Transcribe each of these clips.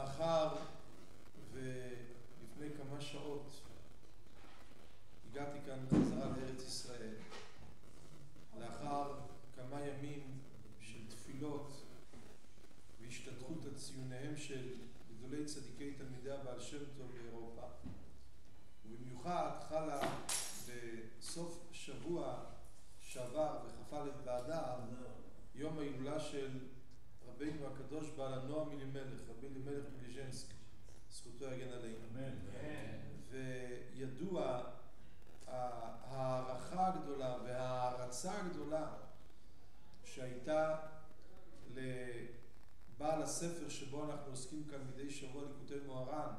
מאחר ולפני כמה שעות הגעתי כאן חזרה לארץ ישראל, לאחר כמה ימים של תפילות והשתתפות על ציוניהם של גדולי צדיקי תלמידי הבעל שם טוב באירופה, ובמיוחד חלה בסוף שבוע שעבר בכ"א באדר יום ההילולה של רבינו הקדוש בעל הנועם אלימלך, רבי אלימלך מליז'נסק, זכותו יגן עלינו. אמן. וידוע ההערכה הגדולה וההערצה הגדולה שהייתה לבעל הספר שבו אנחנו עוסקים כאן מדי שבוע, ליקוטי מוהר"ן,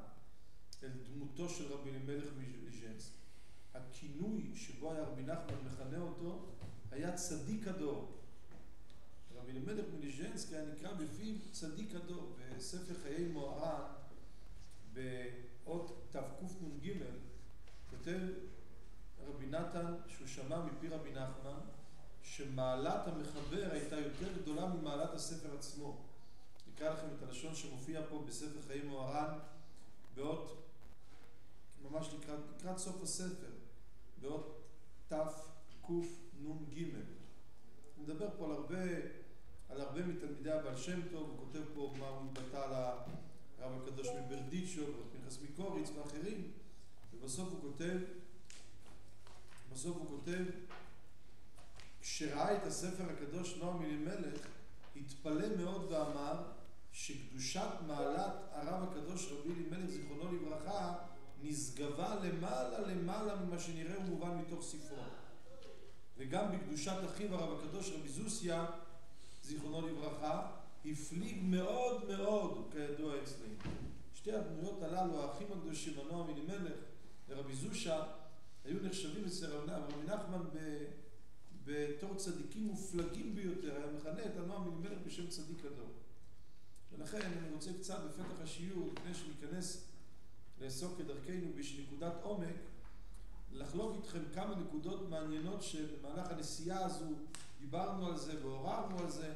אל דמותו של רבי אלימלך מליז'נסק. הכינוי שבו היה רבי נחמן מכנה אותו היה צדיק הדור. רבי אלימלך מליז'נסק היה נקרא בפיו צדיק הדור. בספר חיי מוהר"ן באות תקנ"ג כותב רבי נתן שהוא שמע מפי רבי נחמן שמעלת המחבר הייתה יותר גדולה ממעלת הספר עצמו. נקרא לכם את הלשון שמופיע פה בספר חיי מוהר"ן באות ממש לקראת סוף הספר, באות תקנ"ג. הוא מדבר פה על הרבה מתלמידי הבעל שם טוב. הוא כותב פה מה הוא התבטא על הרב הקדוש מברדיצ'ו ופנחס מקוריץ ואחרים, ובסוף הוא כותב כשראה את הספר הקדוש נועם אלימלך התפלא מאוד ואמר שקדושת מעלת הרב הקדוש רבי אלימלך זיכרונו לברכה נשגבה למעלה ממה שנראה ומובן מתוך ספרו, וגם בקדושת אחיו הרב הקדוש רבי זוסיה זיכרונו לברכה הפליג מאוד מאוד כידוע אצלנו. שתי הדמויות הללו, האחים הקדושים הנועם אלימלך ורבי זוסיה, היו נחשבים אצל רבי נחמן בתור צדיקים מופלגים ביותר. היה מכנה את הנועם אלימלך בשם צדיק הדור. ולכן אני רוצה קצת בפתח השיעור, לפני שניכנס לעסוק כדרכנו בשנקודת עומק, לחלוק איתכם כמה נקודות מעניינות שבמהלך הנסיעה הזו דיברנו על זה ועוררנו על זה,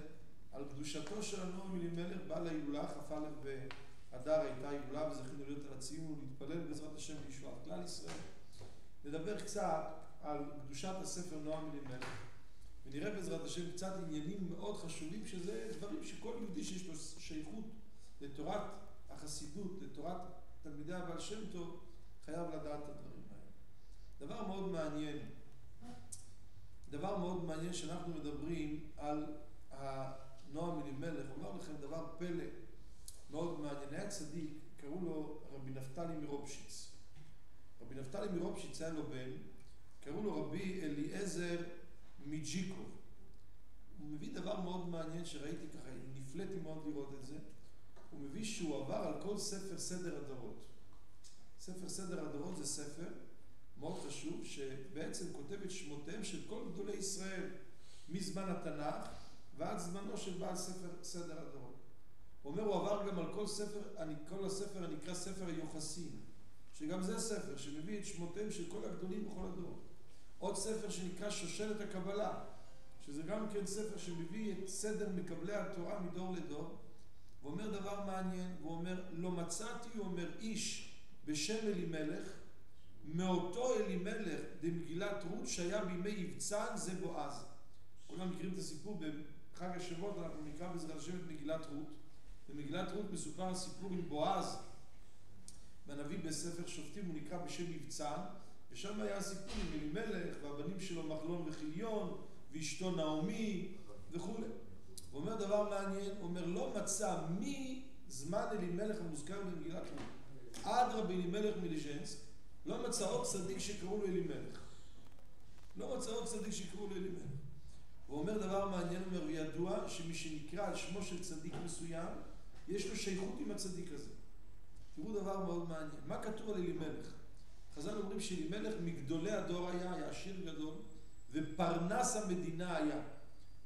על קדושתו של הנועם אלימלך בעל ההילולה. כ"א באדר הייתה הילולה וזכינו להיות על הציון ולהתפלל בעזרת השם לישועת כלל ישראל. נדבר קצת על קדושת הספר נועם אלימלך ונראה בעזרת השם קצת עניינים מאוד חשובים, שזה דברים שכל יהודי שיש לו שייכות לתורת החסידות, לתורת תלמידי הבעל שם טוב, חייב לדעת את הדברים האלה. דבר מאוד מעניין שאנחנו מדברים על הנועם אלימלך. אומר לכם דבר פלא מאוד מעניין. היה צדיק, קראו לו רבי נפתלי מרופשיץ. רבי נפתלי מרופשיץ היה לו בן, קראו לו רבי אליעזר מג'יקוב. הוא מביא דבר מאוד מעניין שראיתי ככה, נפלאתי מאוד לראות את זה. הוא מביא שהוא עבר על כל ספר סדר הדורות. ספר סדר הדורות זה ספר מאוד חשוב שבעצם כותב את שמותיהם של כל גדולי ישראל מזמן התנ"ך ועד זמנו של בעל ספר סדר הדורות. הוא אומר הוא עבר גם על כל הספר הנקרא ספר היוחסין, שגם זה ספר שמביא את שמותיהם של כל הגדולים בכל הדורות. עוד ספר שנקרא שושלת הקבלה, שזה גם כן ספר שמביא את סדר מקבלי התורה מדור לדור. הוא אומר דבר מעניין, הוא אומר לא מצאתי, הוא אומר, איש בשם אלימלך מאותו אלימלך דמגילת רות שהיה בימי יבצן זה בועז. כולם מכירים את הסיפור בחג השבועות, אנחנו נקרא בעזרת השם את מגילת רות. במגילת רות מסופר הסיפור עם בועז בנביא בספר שופטים, הוא נקרא בשם יבצן, ושם היה הסיפור עם אלימלך והבנים שלו מחלון וחיליון ואשתו נעמי וכו'. הוא אומר דבר מעניין, הוא אומר לא מצא מזמן אלימלך המוזכר במגילת רות עד רבי אלימלך מליז'נסק לא מצא עוד צדיק שקראו לו אלימלך. לא מצא עוד צדיק שקראו לו אלימלך. הוא אומר דבר מעניין, הוא אומר וידוע שמי שנקרא על שמו של צדיק מסוים יש לו שייכות עם הצדיק הזה. תראו דבר מאוד מעניין, מה כתוב על אלימלך? חז"ל אומרים שאלימלך מגדולי הדור היה עשיר גדול ופרנס המדינה היה.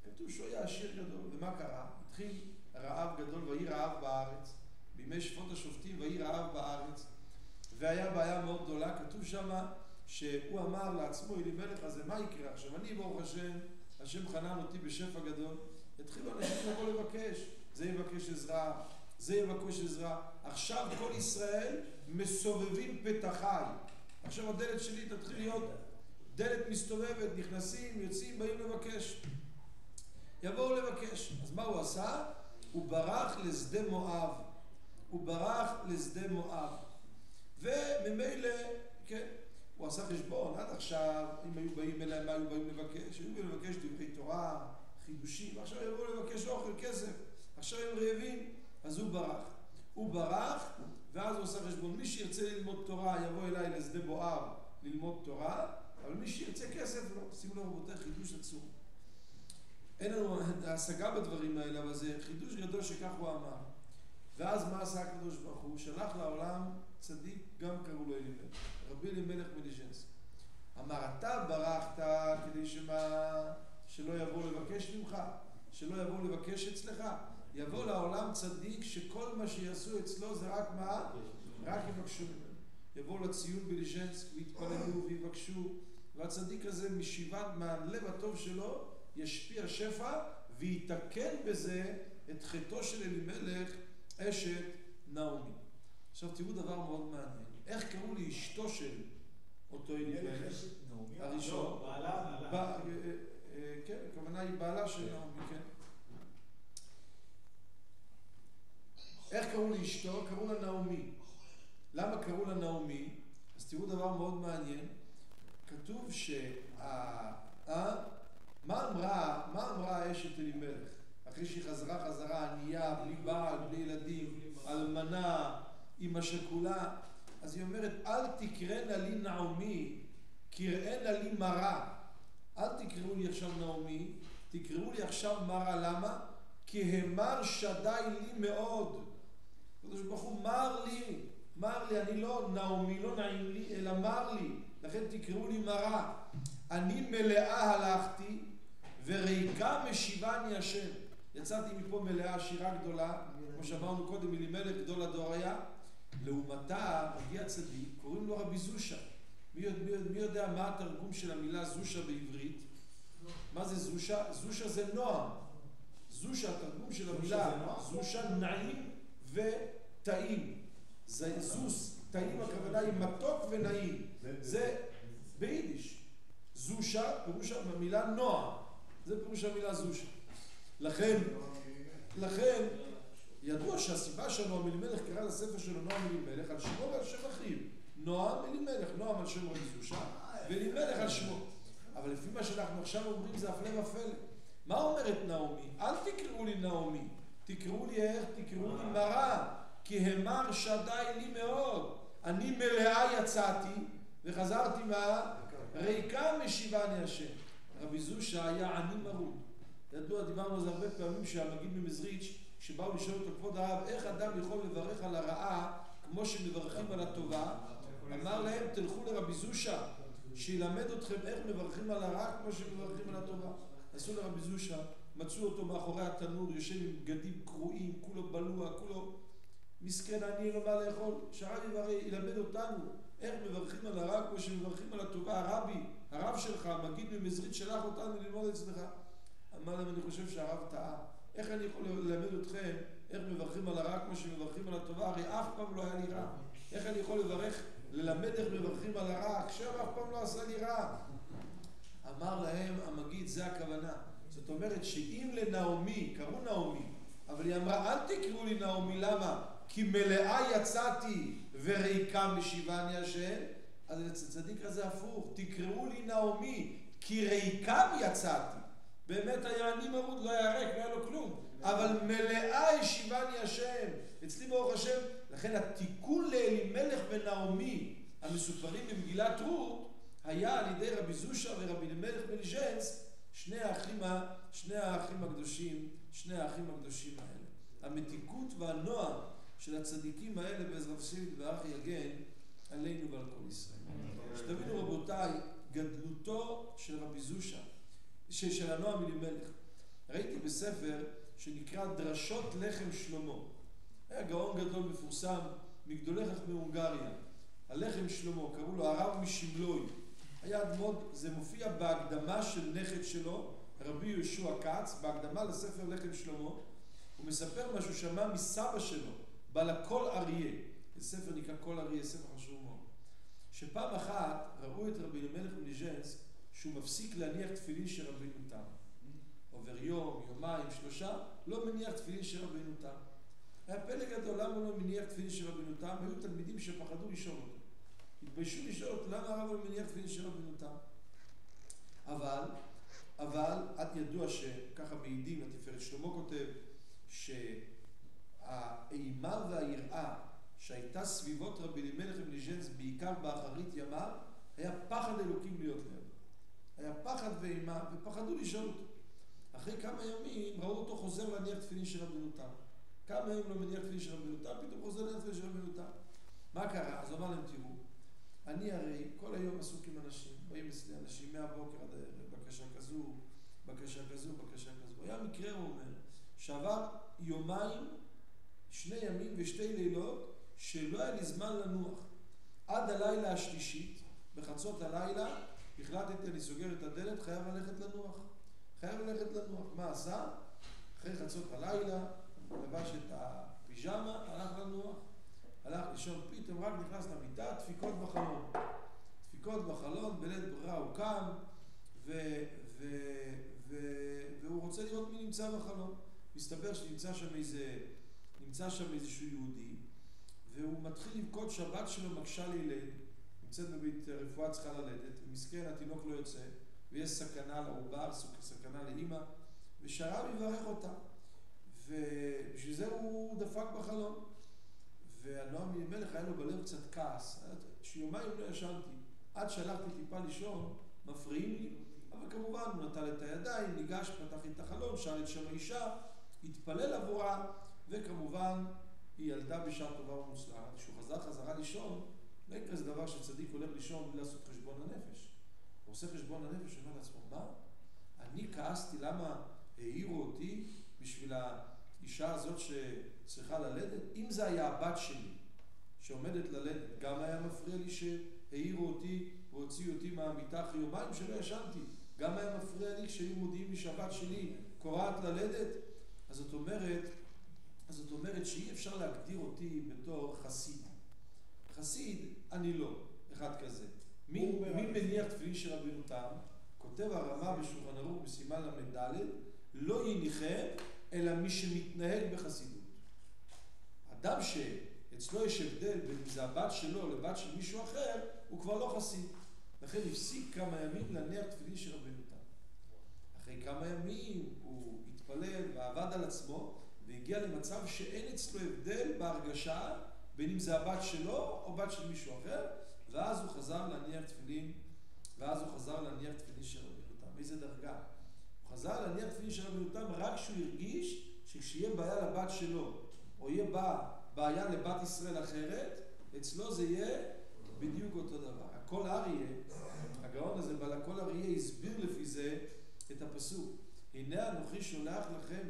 כתוב שהוא היה עשיר גדול, ומה קרה? התחיל רעב גדול ויהי רעב בארץ, בימי שפוט השופטים ויהי רעב בארץ, והיה בעיה מאוד גדולה. כתוב שם שהוא אמר לעצמו אלימלך הזה מה יקרה עכשיו? אני ברוך השם חנן אותי בשפע גדול, התחילו אנשים לבוא לבקש, זה יבקש עזרה, זה יבקש עזרה, עכשיו כל ישראל מסובבים פתחי. עכשיו הדלת שלי תתחיל להיות דלת מסתובבת, נכנסים, יוצאים, באים לבקש. יבואו לבקש. אז מה הוא עשה? הוא ברח לשדה מואב. הוא ברח לשדה מואב. וממילא, כן, הוא עשה חשבון. עד עכשיו, אם היו באים אליהם, מה היו באים לבקש? היו באים לבקש דברי תורה, חידושים. עכשיו יבואו לבקש אוכל, כסף. עכשיו הם רעבים, אז הוא ברח. הוא ברח, ואז הוא עושה חשבון. מי שירצה ללמוד תורה, יבוא אליי לשדה מואב ללמוד תורה, אבל מי שירצה כסף, לא. שימו לו רבותי, חידוש עצום. אין לנו השגה בדברים האלה, אבל זה חידוש גדול שכך הוא אמר. ואז מה עשה הקדוש ברוך הוא? שלח לעולם צדיק, גם קראו לו אלימלך, רבי אלימלך מליז'נסק. אמר, אתה ברחת כדי שלא יבוא לבקש ממך, שלא יבוא לבקש אצלך. יבוא לעולם צדיק שכל מה שיעשו אצלו זה רק מה? רק יבקשו ממנו. יבוא לציון בליז'נסק ויתפללו ויבקשו, והצדיק הזה מהלב הטוב שלו ישפיע שפע ויתקן בזה את חטאו של אלימלך אשת נעמי. עכשיו תראו דבר מאוד מעניין. איך קראו לאשתו של אותו אלימלך? הראשון. בעלה. כן, הכוונה היא בעלה של נעמי, כן. איך קראו לאשתו? קראו לה נעמי. למה קראו לה נעמי? אז תראו דבר מאוד מעניין. כתוב מה אמרה אשת אלימלך? אחרי שהיא חזרה ענייה, בלי בעל, בלי ילדים, אלמנה, אמא שכולה, אז היא אומרת, אל תקראנה לי נעמי, קראנה לי מרה. אל תקראו לי עכשיו נעמי, תקראו לי עכשיו מרה. למה? כי המר שדי לי מאוד. הקדוש ברוך הוא מר לי, אני לא נעמי, לא נעים לי, אלא מר לי. לכן תקראו לי מרה. אני מלאה הלכתי, וריקה משיבני השם. יצאתי מפה מלאה, עשירה גדולה, כמו שאמרנו קודם, אלימלך גדול הדור היה. לעומתה מגיע צדיק, קוראים לו רבי זושה. מי יודע מה התרגום של המילה זושה בעברית? מה זה זושה? זושה זה נועם. זושה, התרגום של המילה זושה נעים וטעים. זה זוס, טעים הכוונה היא מתוק ונעים. זה ביידיש. זושה, פירוש המילה נועם. זה פירוש המילה זושה. לכן ידוע שהסיבה שנועם אלימלך קרא לספר שלו נועם אלימלך על שמו ועל שם אחיו. נועם אלימלך, נועם על שם רבי זושה, ואלימלך על שמו. אבל לפי מה שאנחנו עכשיו אומרים זה הפלא ופלא. מה אומרת נעמי? אל תקראו לי נעמי, תקראו לי איך? תקראו לי מרה, כי המר שדי לי מאוד. אני מלאה יצאתי וחזרתי מה? ריקה משיבני השם. רבי זושה היה עני מרוד. ידוע, דיברנו על זה הרבה פעמים שהמגיד ממזריץ' כשבאו לשאול אותו כבוד הרב, איך אדם יכול לברך על הרעה כמו שמברכים על הטובה? אמר להם, תלכו לרבי זושה שילמד אתכם איך מברכים על הרעה כמו שמברכים על הטובה. עשו לרבי זושה, מצאו אותו מאחורי התנור, יושב עם בגדים קרועים, כולו בלוע, כולו מסכן, אני לא מה לאכול. שהרב ילמד אותנו איך מברכים על הרעה כמו שמברכים על הטובה. הרב שלך, המגיד ממזריץ' שלח אותנו ללמוד אצלך. אמר להם, אני חושב שהרב טעה. איך אני יכול ללמד אתכם איך מברכים על הרע כמו שמברכים על הטובה? הרי אף פעם לא היה לי רע. איך אני יכול ללמד איך מברכים על הרע? עכשיו אף פעם לא עשה לי רע. אמר להם המגיד, זה הכוונה. זאת אומרת שאם לנעמי, קראו נעמי, אבל היא אמרה, אל תקראו לי נעמי, למה? כי מלאה יצאתי וריקה משיבני השם. אז הצדיק הזה הפוך, תקראו לי נעמי, כי ריקה יצאתי. באמת היה עני מרוד, לא היה ריק, לא היה לו כלום. אבל מלאה ישיבני השם. אצלי ברוך השם. לכן התיקון לאלימלך ונעמי המסופרים במגילת רות היה על ידי רבי זושה ורבי אלימלך מליז'נסק, שני האחים הקדושים האלה. המתיקות והנועם של הצדיקים האלה בעזרת השם יתברך יגן עלינו ועל כל ישראל. שתבינו רבותיי, גדלותו של רבי זושה של הנועם אלימלך. ראיתי בספר שנקרא דרשות לחם שלמה. היה גאון גדול מפורסם מגדולי חכמי הונגריה. הלחם שלמה, קראו לו הרב משמלוי. היה אדמות, זה מופיע בהקדמה של נכד שלו, רבי יהושע כץ, בהקדמה לספר לחם שלמה. הוא מספר משהו שמע מסבא שלו, בעל כל אריה, זה ספר נקרא כל אריה, ספר חשוב מאוד, שפעם אחת ראו את רבי אלימלך מליז'נסק שהוא מפסיק להניח תפילין של רבינו תם. עובר יום, יומיים, 3, לא מניח תפילין של רבינו תם. היה פלא גדול, למה הוא לא מניח תפילין של רבינו תם? היו תלמידים שפחדו לשאול אותו. התביישו לשאול אותו, למה הרב לא מניח תפילין של רבינו תם? אבל עד ידוע שככה מעידים, התפארת שלמה כותב, שהאימה והיראה שהייתה סביבות רבי אלימלך מליז'נסק, בעיקר באחרית ימיו, היה פחד אלוקים להיות לידו. היה פחד ואימה, ופחדו לשאול אותו. אחרי כמה ימים ראו אותו חוזר להניח תפילין של רבינו תם. כמה ימים לא מניח תפילין של רבינו תם, פתאום חוזר להניח תפילין של רבינו תם. מה קרה? אז הוא אמר להם, תראו, אני הרי כל היום עסוק עם אנשים, באים אצלי אנשים מהבוקר עד הערב, בקשה כזו, בקשה כזו, בקשה כזו. היה מקרה, הוא אומר, שעבר יומיים, 2 ימים ו2 לילות, שלא היה לי זמן לנוח. עד הלילה השלישית, בחצות הלילה, החלטתי, אני סוגר את הדלת, חייב ללכת לנוח. חייב ללכת לנוח. מה עשה? אחרי חצות הלילה, לבש את הפיג'מה, הלך לנוח. הלך לישון, פתאום רק נכנס למיטה, דפיקות בחלון. דפיקות בחלון, בלית ברירה הוא קם, והוא רוצה לראות מי נמצא בחלון. מסתבר שנמצא שם איזשהו יהודי, והוא מתחיל לבכות שהבת שלו מקשה לילד, נמצאת בבית רפואה, צריכה ללדת, ומסכן התינוק לא יוצא, ויש סכנה לעובר, סכנה לאמא, ושהרב יברך אותה. ובשביל זה הוא דפק בחלון. והנועם אלימלך היה לו בלב קצת כעס, שיומיים לא ישנתי, עד שהלכתי טיפה לישון, מפריעים לי, אבל כמובן הוא נטל את הידיים, ניגש, פתח את החלון, שר את שם האישה, התפלל עבורה, וכמובן היא ילדה בשעה טובה ומוצלחת. כשהוא חזר חזרה לישון, לא יקרה זה דבר שצדיק הולך לישון בלי לעשות חשבון הנפש. הוא עושה חשבון הנפש, הוא אומר לעצמו, מה? אני כעסתי למה העירו אותי בשביל האישה הזאת שצריכה ללדת? אם זה היה הבת שלי שעומדת ללדת, גם היה מפריע לי שהעירו אותי והוציאו אותי מהמיטה אחרי יומיים שלא ישנתי. גם היה מפריע לי כשהיו מודיעים לי שהבת שלי קוראת ללדת. אז זאת אומרת שאי אפשר להגדיר אותי בתור חסיד. חסיד, אני לא, אחד כזה. מי מניח תפילין של רבינו תם? כותב הרמ"א בשולחן ערוך בסימן ל"ד, לא יניחם אלא מי שמתנהג בחסידות. אדם שאצלו יש הבדל בין זה הבת שלו לבת של מישהו אחר, הוא כבר לא חסיד. לכן הפסיק כמה ימים להניח תפילין של רבינו תם. אחרי כמה ימים הוא התפלל ועבד על עצמו, והגיע למצב שאין אצלו הבדל בהרגשה בין אם זה הבת שלו או בת של מישהו אחר, ואז הוא חזר להניח תפילין של רבינו תם. איזה דרגה? הוא חזר להניח תפילין של רבינו תם רק כשהוא הרגיש שכשיהיה בעיה לבת שלו, או יהיה בעיה לבת ישראל אחרת, אצלו זה יהיה בדיוק אותו דבר. הכל אריה, הגאון הזה, בעל הכל אריה, הסביר לפי זה את הפסוק. הנה אנוכי שולח לכם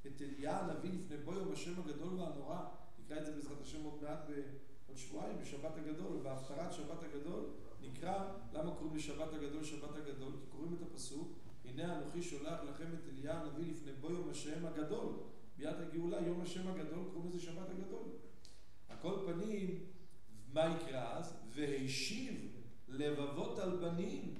את אליה הנביא לפני בוא יום השם הגדול והנורא. נקרא את זה בעזרת השם עוד מעט בעוד שבועיים, בשבת הגדול, בהפטרת שבת הגדול, נקרא, למה קוראים לשבת הגדול שבת הגדול? כי קוראים את הפסוק, הנה אנוכי שולח לכם את אליה הנביא לפני בוא יום השם הגדול. ביאת הגאולה, יום השם הגדול, קוראים לזה שבת הגדול. על כל פנים, מה יקרא אז? והשיב לבבות על בנים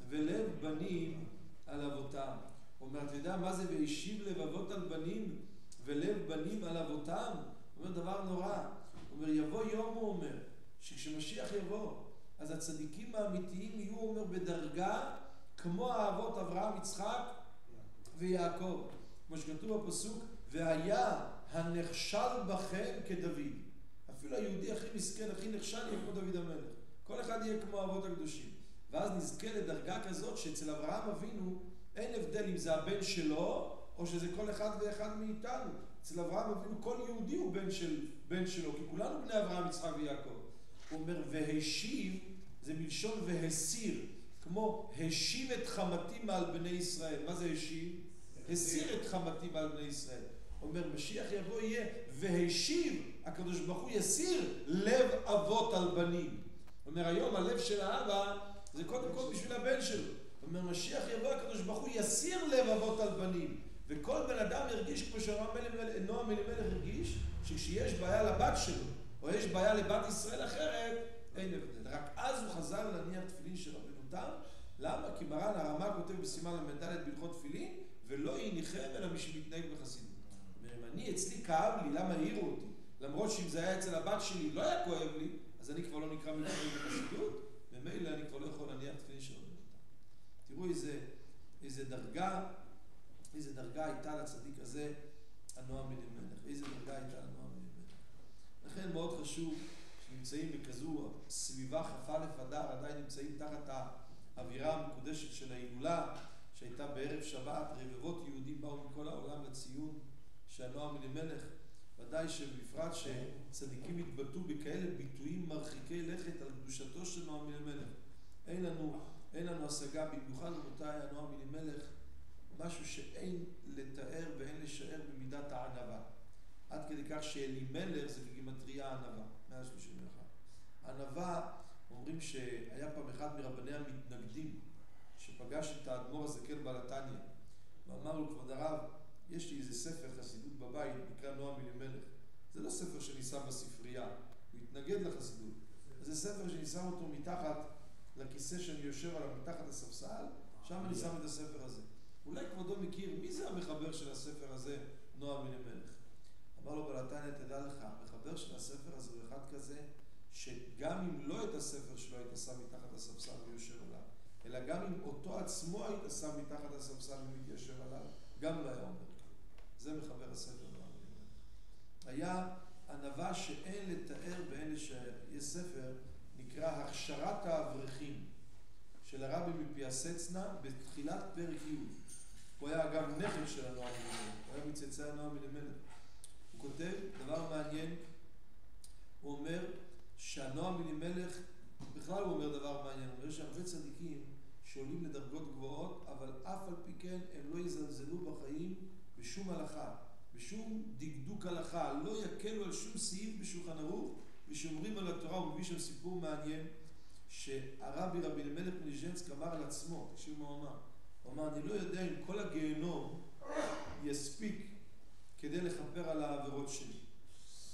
ולב בנים על אבותם. הוא אומר, אתה יודע מה זה והשיב לבבות על בנים ולב בנים על אבותם? הוא אומר דבר נורא. הוא אומר, יבוא יום, הוא אומר, שכשמשיח יבוא, אז הצדיקים האמיתיים יהיו, הוא אומר, בדרגה כמו האבות אברהם, יצחק ויעקב. כמו שכתוב בפסוק, והיה הנחשל בכם כדוד. אפילו היהודי הכי מסכן, הכי נחשל יהיה כמו דוד המלך. כל אחד יהיה כמו האבות הקדושים. ואז נזכה לדרגה כזאת שאצל אברהם אבינו אין הבדל אם זה הבן שלו או שזה כל אחד ואחד מאיתנו. אצל אברהם אבינו כל יהודי הוא בן שלו, כי כולנו בני אברהם, יצחק ויעקב. הוא אומר, והשיב, זה מלשון והסיר, כמו השיב את חמתי מעל בני ישראל. מה זה השיב? הסיר את חמתי מעל בני ישראל. הוא אומר, משיח יבוא יהיה, והשיב, הקדוש ברוך הוא יסיר לב אבות על בנים. הוא אומר, היום הלב של האבא זה קודם כל בשביל הבן שלו. הוא אומר, משיח יבוא, הקדוש ברוך הוא יסיר לב אבות על בנים, וכל בן אדם הרגיש כמו שנועם אלימלך הרגיש, שכשיש בעיה לבת שלו, או יש בעיה לבת ישראל אחרת, אין הבדל. רק אז הוא חזר להניח תפילין של רבנו תם. למה? כי מרן הרמ"א כותב בסימן ל"ד בהלכות תפילין, ולא יניחם אלא מי שמתנהג בחסידות. אם אני אצלי כאב לי, למה העירו אותי? למרות שאם זה היה אצל הבת שלי לא היה כואב לי, אז אני כבר לא נקרא מתנהג בחסידות, ומילא אני כבר לא יכול להניח תפילין של רבנו תם. תראו איזה דרגה הייתה לצדיק הזה הנועם אלימלך, איזה דרגה הייתה לנועם אלימלך. לכן מאוד חשוב שנמצאים בכזו סביבה כ"א אדר, עדיין נמצאים תחת האווירה המקודשת של ההילולה שהייתה בערב שבת. רבבות יהודים באו מכל העולם לציון שהנועם אלימלך, ודאי שבפרט שצדיקים התבטאו בכאלה ביטויים מרחיקי לכת על קדושתו של נועם אלימלך. אין לנו השגה, במיוחד רבותיי, הנועם אלימלך משהו שאין לתאר ואין לשער במידת הענווה. עד כדי כך שאלימלך זה בגימטריה ענווה, 131. ענווה, אומרים שהיה פעם אחד מרבני המתנגדים שפגש את האדמו"ר הזקן בעל התניא ואמר לו, כבוד הרב, יש לי איזה ספר חסידות בבית נקרא נועם אלימלך. זה לא ספר שאני שם בספרייה, הוא התנגד לחסידות. זה ספר שאני שם אותו מתחת לכיסא שאני יושב עליו, מתחת הספסל, שם אני שם את הספר הזה. אולי כבודו מכיר, מי זה המחבר של הספר הזה, נועם אלימלך? אמר לו בעל התניא, תדע לך, המחבר של הספר הזה הוא אחד כזה, שגם אם לא את הספר שלו היית שם מתחת הספסל ויושב עליו, אלא גם אם אותו עצמו היית שם מתחת הספסל ומתיישב עליו, גם לא היה אומר. זה מחבר הספר נועם אלימלך. היה ענווה שאין לתאר ואין לשער. יש ספר נקרא הכשרת האברכים של הרבי מפיאסצנה בתחילת פרק י'. הוא היה גם נכד של הנועם אלימלך, הוא היה מצאצאי הנועם אלימלך. הוא כותב דבר מעניין, הוא אומר שהנועם אלימלך, בכלל הוא אומר דבר מעניין, הוא אומר שהרבה צדיקים שעולים לדרגות גבוהות, אבל אף על פי כן הם לא יזלזלו בחיים בשום הלכה, בשום דקדוק הלכה, לא יקלו על שום סעיף בשולחן ערוך, ושומרים על התורה. הוא מביא שם סיפור מעניין, שהרבי רבי אלימלך מליז'נסק אמר על עצמו, תקשיב מה הוא אמר. הוא אמר, אני לא יודע אם כל הגיהנום יספיק כדי לכפר על העבירות שלי.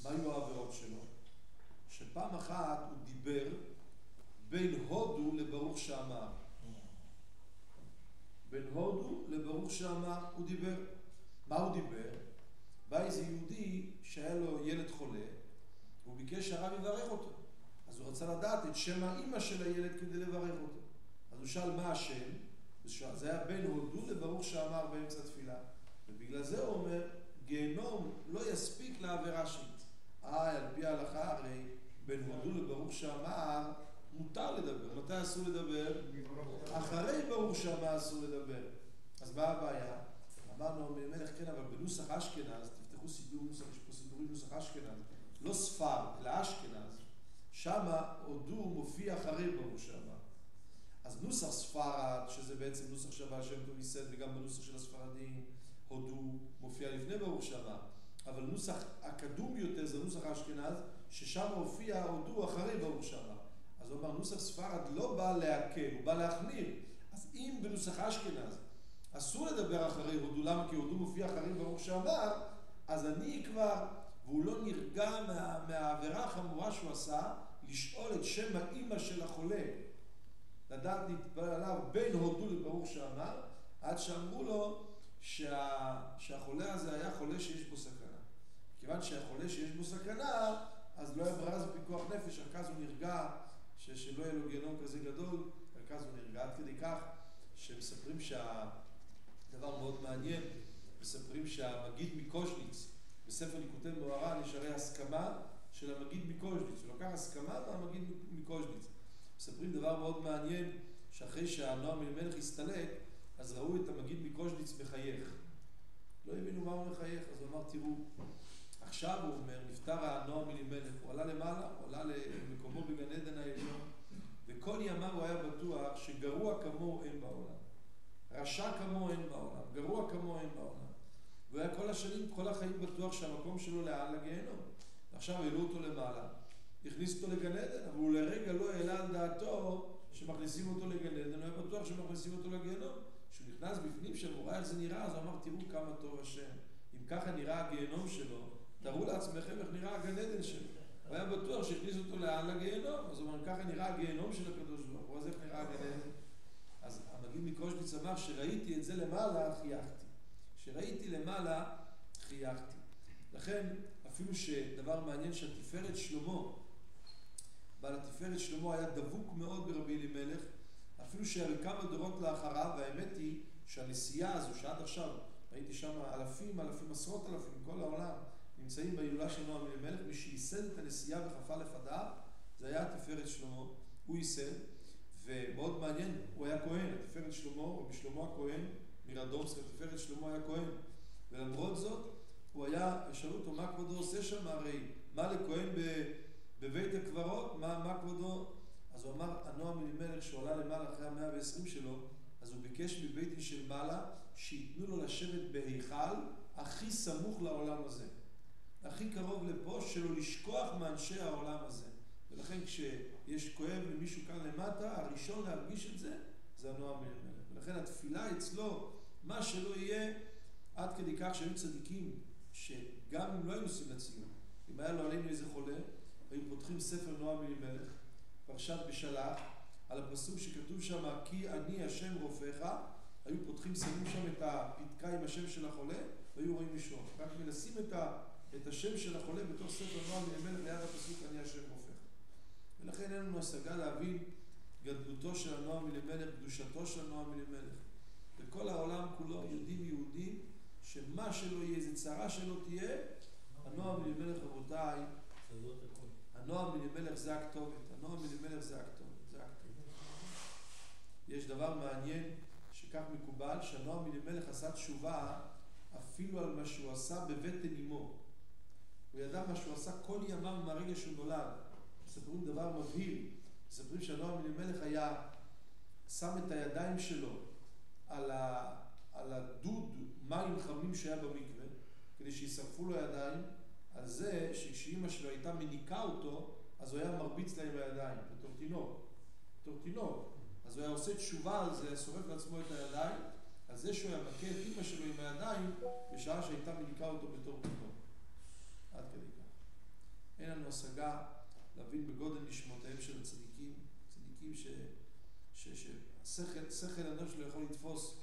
מה היו העבירות שלו? שפעם אחת הוא דיבר בין הודו לברוך שאמר. בין הודו לברוך שאמר הוא דיבר. מה הוא דיבר? בא איזה יהודי שהיה לו ילד חולה, והוא ביקש שהרב יברך אותו. אז הוא רצה לדעת את שם האמא של הילד כדי לברך אותו. אז הוא שאל מה השם? זה היה בין הודו לברוך שאמר באמצע תפילה. ובגלל זה הוא אומר, גיהנום לא יספיק לעבירה שלי. על פי ההלכה הרי בין הודו לברוך שאמר מותר לדבר. מתי אסור לדבר? אחרי ברוך שאמר אסור לדבר. אז מה הבעיה? אמרנו מלך כן, אבל בנוסח אשכנז, תפתחו סידור נוסח, יש פה סידורים נוסח אשכנז, לא ספרד, אלא אשכנז, שמה הודו מופיע אחרי ברוך שאמר. אז נוסח ספרד, שזה בעצם נוסח שהבעל שם טוב ייסד, וגם בנוסח של הספרדים, הודו מופיע לפני ברוך שאמר. אבל נוסח הקדום יותר זה נוסח האשכנז, ששם הופיע הודו אחרי ברוך שאמר. אז הוא אמר, נוסח ספרד לא בא להקל, הוא בא להחמיר. אז אם בנוסח אשכנז אסור לדבר אחרי הודו, למה? כי הודו מופיע אחרי ברוך שאמר, אז אני כבר, והוא לא נרגע מהעבירה החמורה שהוא עשה, לשאול את שם האמא של החולה, לדעת להתפלל עליו בין הודו לברוך שאמר, עד שאמרו לו שהחולה הזה היה חולה שיש בו סכנה. כיוון שהחולה שיש בו סכנה, אז לא היה ברירה, זה פיקוח נפש, רק אז הוא נרגע, שלא יהיה לו גיהנום כזה גדול, רק אז הוא נרגע. עד כדי כך שמספרים דבר מאוד מעניין, מספרים שהמגיד מקוז'ניץ, בספר ליקוטי מוהר"ן יש הרי הסכמה של המגיד מקוז'ניץ, הוא לקח הסכמה מהמגיד מקוז'ניץ. מספרים דבר מאוד מעניין, שאחרי שהנועם אלימלך הסתלק, אז ראו את המגיד מקוז'ניץ מחייך. לא הבינו מה הוא מחייך, אז הוא אמר, תראו, עכשיו הוא אומר, נפטר הנועם אלימלך, הוא עלה למעלה, הוא עלה למקומו בגן עדן העליון, וכל ימיו הוא היה בטוח שגרוע כמוהו אין בעולם. רשע כמוהו אין בעולם, גרוע כמוהו אין בעולם. והוא היה כל השנים, כל החיים בטוח שהמקום שלו לאן לגיהנום. עכשיו העלו אותו למעלה, הכניס אותו לגן עדן, אבל הוא לרגע לא העלה על דעתו שמכניסים אותו לגן עדן, הוא היה בטוח שמכניסים אותו לגיהנום. כשהוא נכנס בפנים שם, הוא ראה איך זה נראה, אז הוא אמר, תראו כמה טוב השם. אם ככה נראה הגיהנום שלו, תראו לעצמכם איך נראה הגן עדן שלו. הוא היה בטוח שהכניס אותו לגיהנום, אז הוא אומר, ככה נראה הגיהנום של הקדוש ברוך הוא, אז איך נראה הגן עדן? אז המגיד מקושניץ אמר, שראיתי את זה למעלה, חייכתי. שראיתי למעלה, חייכתי. לכן, אפילו שדבר מעניין שהתפארת שלמה, בעל התפארת שלמה היה דבוק מאוד ברבי אלימלך, אפילו שהיה כמה דורות לאחריו, והאמת היא שהנסיעה הזו, שעד עכשיו ראיתי שם אלפים, עשרות אלפים מכל העולם, נמצאים בהילולה של נועם אלימלך, מי שייסד את הנסיעה וכפה לפדיו, זה היה התפארת שלמה, הוא ייסד, ומאוד מעניין, הוא היה כהן, התפארת שלמה, רבי שלמה הכהן, מרדובסק, התפארת שלמה היה כהן, ולמרות זאת, הוא היה, שאלו אותו, מה כבודו עושה שם? הרי מה לכהן בבית הקברות? מה כבודו? אז הוא אמר, הנועם אלימלך שעולה למעלה אחרי 120 שלו, אז הוא ביקש מבית דין של מעלה, שיתנו לו לשבת בהיכל הכי סמוך לעולם הזה. הכי קרוב לפה, שלא לשכוח מאנשי העולם הזה. ולכן כשיש כואב למישהו כאן למטה, הראשון להרגיש את זה, זה הנועם אלימלך. ולכן התפילה אצלו, מה שלא יהיה, עד כדי כך שהיו צדיקים, שגם אם לא היו נוסעים לציון, אם היה לו עלינו איזה חולה, היו פותחים ספר נועם אלימלך, פרשת בשלח, על הפסוק שכתוב שם, כי אני השם רופאך, היו פותחים, שמים שם את הפתקה עם השם של החולה, והיו רואים משום. רק מנסים את השם של החולה בתוך ספר נועם אלימלך, ליד הפסוק, אני השם רופאך. ולכן אין לנו השגה להבין גדלותו של הנועם אלימלך, קדושתו של הנועם אלימלך. וכל העולם כולו יהודים, שמה שלא יהיה, איזה צרה שלא תהיה, הנועם אלימלך, רבותיי, הנועם אלימלך זה הכתובת, הנועם אלימלך זה הכתובת. יש דבר מעניין שכך מקובל, שהנועם אלימלך עשה תשובה אפילו על מה שהוא עשה בבטן אמו. הוא ידע מה שהוא עשה כל ימיו מהרגע שהוא נולד. מספרים דבר מבהיל, מספרים שהנועם אלימלך היה שם את הידיים שלו על הדוד מים חמים שהיה במקווה, כדי שישרפו לו ידיים, על זה שכשאימא שלו הייתה מניקה אותו, אז הוא היה מרביץ לה עם הידיים, בתור תינוק. אז הוא היה עושה תשובה על זה, שורף לעצמו את הידיים, על זה שהוא היה מכה את אימא שלו עם הידיים, בשעה שהייתה מניקה אותו בתור תינוק. עד כדי כך. אין לנו השגה להבין בגודל נשמותיהם של הצדיקים, צדיקים ששכל אנוש לא יכול לתפוס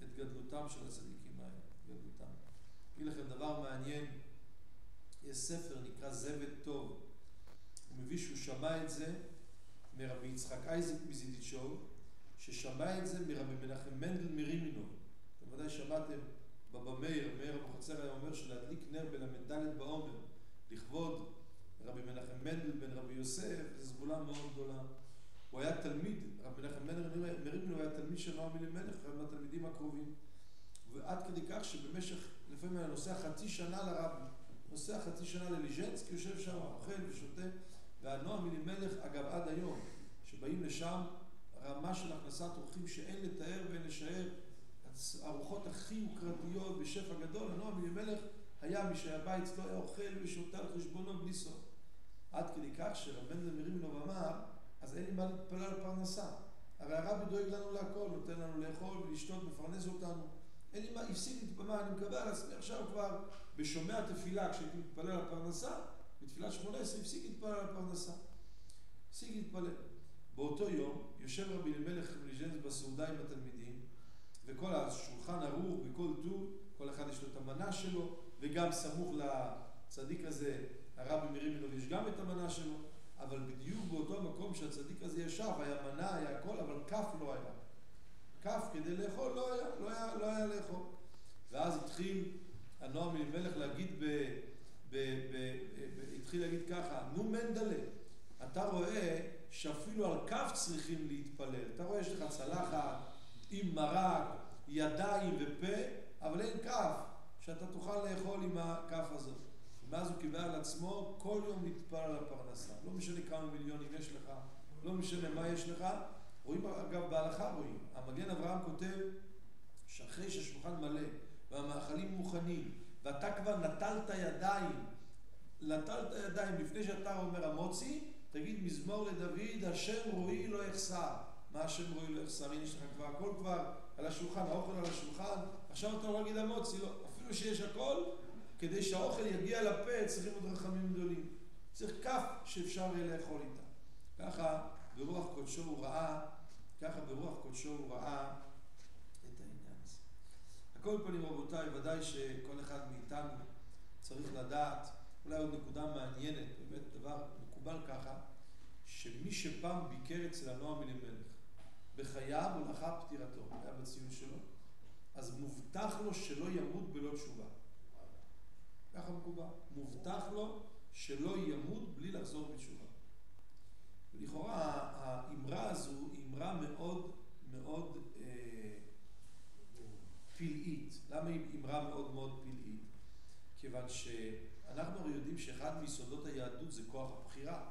את גדלותם של הצדיקים האלה, גדלותם. אגיד לכם דבר מעניין, יש ספר נקרא זבת טוב, הוא מביא שהוא שמע את זה מרבי יצחק אייזק מזידיצ'וב, ששמע את זה מרבי מנחם מנדל מרימינוב. אתם ודאי שמעתם בבא מאיר אבוחצירא היה אומר שלהדליק נר בל"ד בעומר לכבוד רבי מנחם מנדל בן רבי יוסף, זו סגולה מאוד גדולה. הוא היה תלמיד, רבי מנחם מנדל מרימינוב היה תלמיד של נועם אלימלך, אחד מהתלמידים הקרובים. ועד כדי כך שבמשך, לפעמים היה נוסע חצי שנה לרבי, נוסע חצי שנה לליז'נסק, יושב שם, אוכל ושותה, והנועם אלימלך, אגב, עד היום, שבאים לשם, רמה של הכנסת אורחים שאין לתאר ואין לשער, הארוחות הכי יוקרתיות בשפע גדול, הנועם אלימלך היה מי שהיה בית, לא היה אוכל ושותה על חשבונו בלי סוף. עד כדי כך שרבי מנדל מרימינוב אמר, אז אין לי מה להתפלל על פרנסה. הרי הרבי דואג לנו להכל, נותן לנו לאכול ולשתות, מפרנס אותנו. אין לי מה, הפסיק להתפלל, אני מקווה על עצמי, עכשיו כבר בשומע תפילה, כשהייתי מתפלל על פרנסה, בתפילת 18 הפסיק להתפלל על פרנסה. הפסיק להתפלל. באותו יום יושב רבי אלימלך מליז'נסק בסעודה עם התלמידים, וכל השולחן ערוך בכל טוב, כל אחד יש לו את המנה שלו, וגם סמוך לצדיק הזה, הרבי מרימינוב, יש גם את המנה שלו, אבל בדיוק באותו מקום שהצדיק הזה ישב, היה מנה, היה הכל, אבל כף לא היה. כף כדי לאכול לא היה לאכול. ואז התחיל הנועם אלימלך להגיד התחיל להגיד ככה, נו מנדלה, אתה רואה שאפילו על כף צריכים להתפלל. אתה רואה יש לך צלחת עם מרק, ידיים ופה, אבל אין כף שאתה תוכל לאכול עם הכף הזאת. ואז הוא קיבל על עצמו כל יום להתפלל על הפרנסה. לא משנה כמה מיליונים יש לך, לא משנה מה יש לך. רואים אגב בהלכה רואים, המגן אברהם כותב שאחרי שהשולחן מלא והמאכלים מוכנים ואתה כבר נטלת ידיים לפני שאתה אומר המוציא, תגיד מזמור לדוד, השם רואי לא יחסר. מה השם רואי לא יחסר? הנה יש לך כבר, הכל כבר על השולחן, האוכל על השולחן, עכשיו אתה לא להגיד המוציא, לא, אפילו שיש הכל, כדי שהאוכל יגיע לפה צריכים עוד רחמים גדולים. צריך כף שאפשר לאכול איתה. ככה ברוח קודשו הוא ראה, את העניין הזה. הכל פנים רבותיי, ודאי שכל אחד מאיתנו צריך לדעת, אולי עוד נקודה מעניינת, באמת דבר מקובל ככה, שמי שפעם ביקר אצל הנועם אלימלך, בחייו ולאחר פטירתו, היה בציון שלו, אז מובטח לו שלא ימות בלא תשובה. ככה מקובל. מובטח לו שלא ימות בלי לחזור בתשובה. ולכאורה האמרה הזו היא אמרה מאוד מאוד פלאית. למה היא אמרה מאוד מאוד פלאית? כיוון שאנחנו הרי יודעים שאחד מיסודות היהדות זה כוח הבחירה.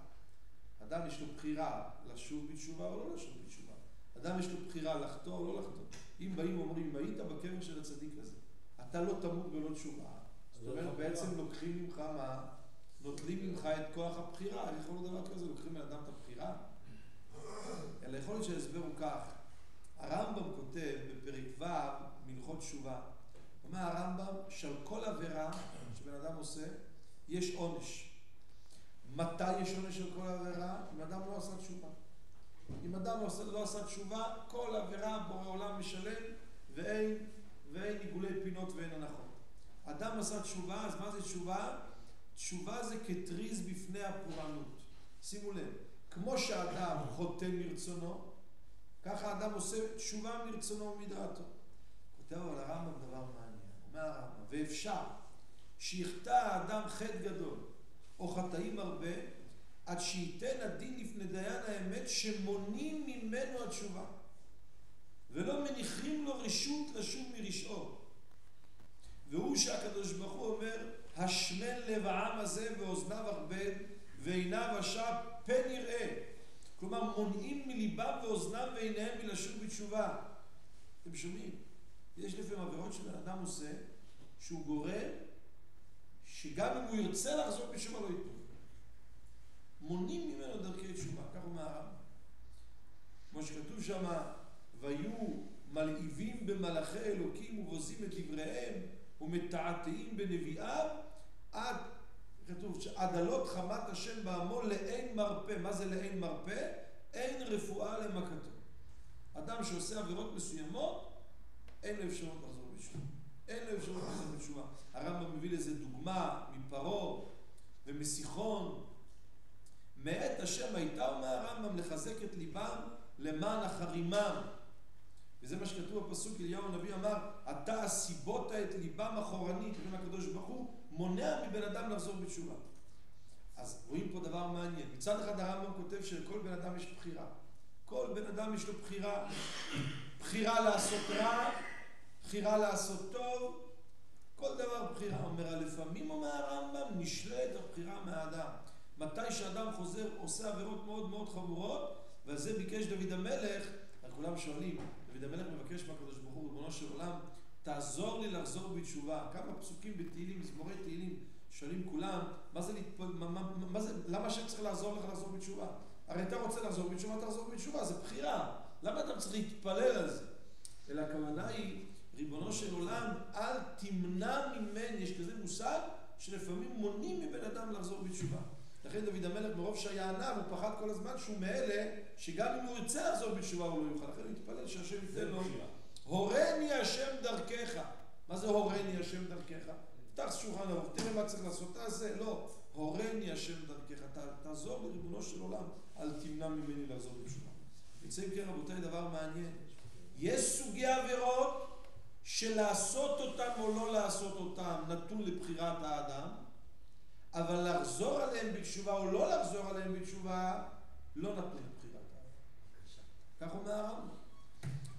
אדם יש לו בחירה לשוב בתשובה או לא לשוב בתשובה. אדם יש לו בחירה לחטוא או לא לחטוא. אם באים ואומרים, אם היית בקבר של הצדיק הזה, אתה לא תמות בלא תשובה. זאת אומרת, בעצם לוקחים ממך מה? נוטלים ממך את כוח הבחירה. איך יכול להיות דבר כזה? לוקחים מאדם את הבחירה? אלא יכול להיות שההסבר הוא כך. הרמב"ם כותב בפרק ו' מלכות תשובה. אומר הרמב"ם שעל כל עבירה שבן אדם עושה, יש עונש. מתי יש עונש על כל עבירה? אם אדם לא עשה תשובה. אם אדם לא עשה תשובה, כל עבירה בורא עולם משלם ואין עיגולי פינות ואין הנחות. אדם עשה תשובה, אז מה זה תשובה? תשובה זה כתריז בפני הפורענות. שימו לב, כמו שאדם חוטא מרצונו, ככה אדם עושה תשובה מרצונו ומדעתו. כותב על הרמב"ם דבר מעניין. אומר הרמב"ם, ואפשר שיחטא האדם חטא גדול או חטאים הרבה, עד שייתן הדין לפני דיין האמת שמונים ממנו התשובה, ולא מניחים לו רשות לשוב מרשעו. והוא שהקדוש ברוך הוא אומר, השמן לב העם הזה ואוזניו ארבד ועיניו אשע פן יראה. כלומר, מונעים מליבם ואוזנם ועיניהם מלשוב בתשובה. אתם שומעים? יש לפעמים עבירות שבן אדם עושה, שהוא גורם, שגם אם הוא ירצה לחזור בתשובה לא ייתנו. מונים ממנו דרכי תשובה, כך הוא מהרמב"ם. כמו שכתוב שם, ויהיו מלהיבים במלאכי אלוקים ובוזים את דבריהם ומתעתעים בנביאיו, עד, כתוב, עד עלות חמת השם בעמו לאין מרפא. מה זה לאין מרפא? אין רפואה למכתו. אדם שעושה עבירות מסוימות, אין לו אפשרות לחזור בתשובה. אין לו אפשרות לחזור בתשובה. הרמב"ם מביא לזה דוגמה מפרעה ומסיחון. מאת השם הייתה, אומר הרמב"ם, לחזק את ליבם למען החרימם. וזה מה שכתוב בפסוק, אליהו הנביא אמר, אתה הסיבות את ליבם אחורנית, ובין הקדוש ברוך הוא מונע מבן אדם לחזור בתשובה. אז רואים פה דבר מעניין. מצד אחד הרמב"ם כותב שלכל בן אדם יש בחירה. כל בן אדם יש לו בחירה. בחירה לעשות רע, בחירה לעשות טוב, כל דבר בחירה. אומר, לפעמים אומר הרמב"ם, נשלט הבחירה מהאדם. מתי שאדם חוזר, עושה עבירות מאוד מאוד חמורות, ועל זה ביקש דוד המלך, על כולם שואלים, דוד המלך מבקש מהקדוש ברוך הוא, ריבונו של עולם, תעזור לי לחזור בתשובה. כמה פסוקים בתהילים, מזמורי תהילים, שואלים כולם, למה השם צריך לעזור לך לחזור בתשובה? הרי אתה רוצה לחזור בתשובה, תחזור בתשובה, זה בחירה. למה אתה צריך להתפלל על זה? אלא הכוונה היא, ריבונו של עולם, אל תמנע ממני, יש כזה מושג שלפעמים מונים מבן אדם לחזור בתשובה. לכן דוד המלך מרוב שהיה עניו, הוא פחד כל הזמן שהוא מאלה שגם אם הוא ירצה לחזור בתשובה הוא לא יוכל. לכן הוא התפלל שהשם ייתן לו, הורני השם דרכך. מה זה הורני השם דרכך? פתח שולחן ערוך, תראה מה צריך לעשות, תעשה, לא. הורני השם דרכך, תעזור לריבונו של עולם, אל תמנע ממני לחזור בתשובה. יצאים כן רבותיי דבר מעניין. יש סוגי עבירות שלעשות אותם או לא לעשות אותם נתון לבחירת האדם, אבל לחזור עליהם בתשובה או לא לחזור עליהם בתשובה לא נתון לבחירת האדם. כך אומר הרמב"ם.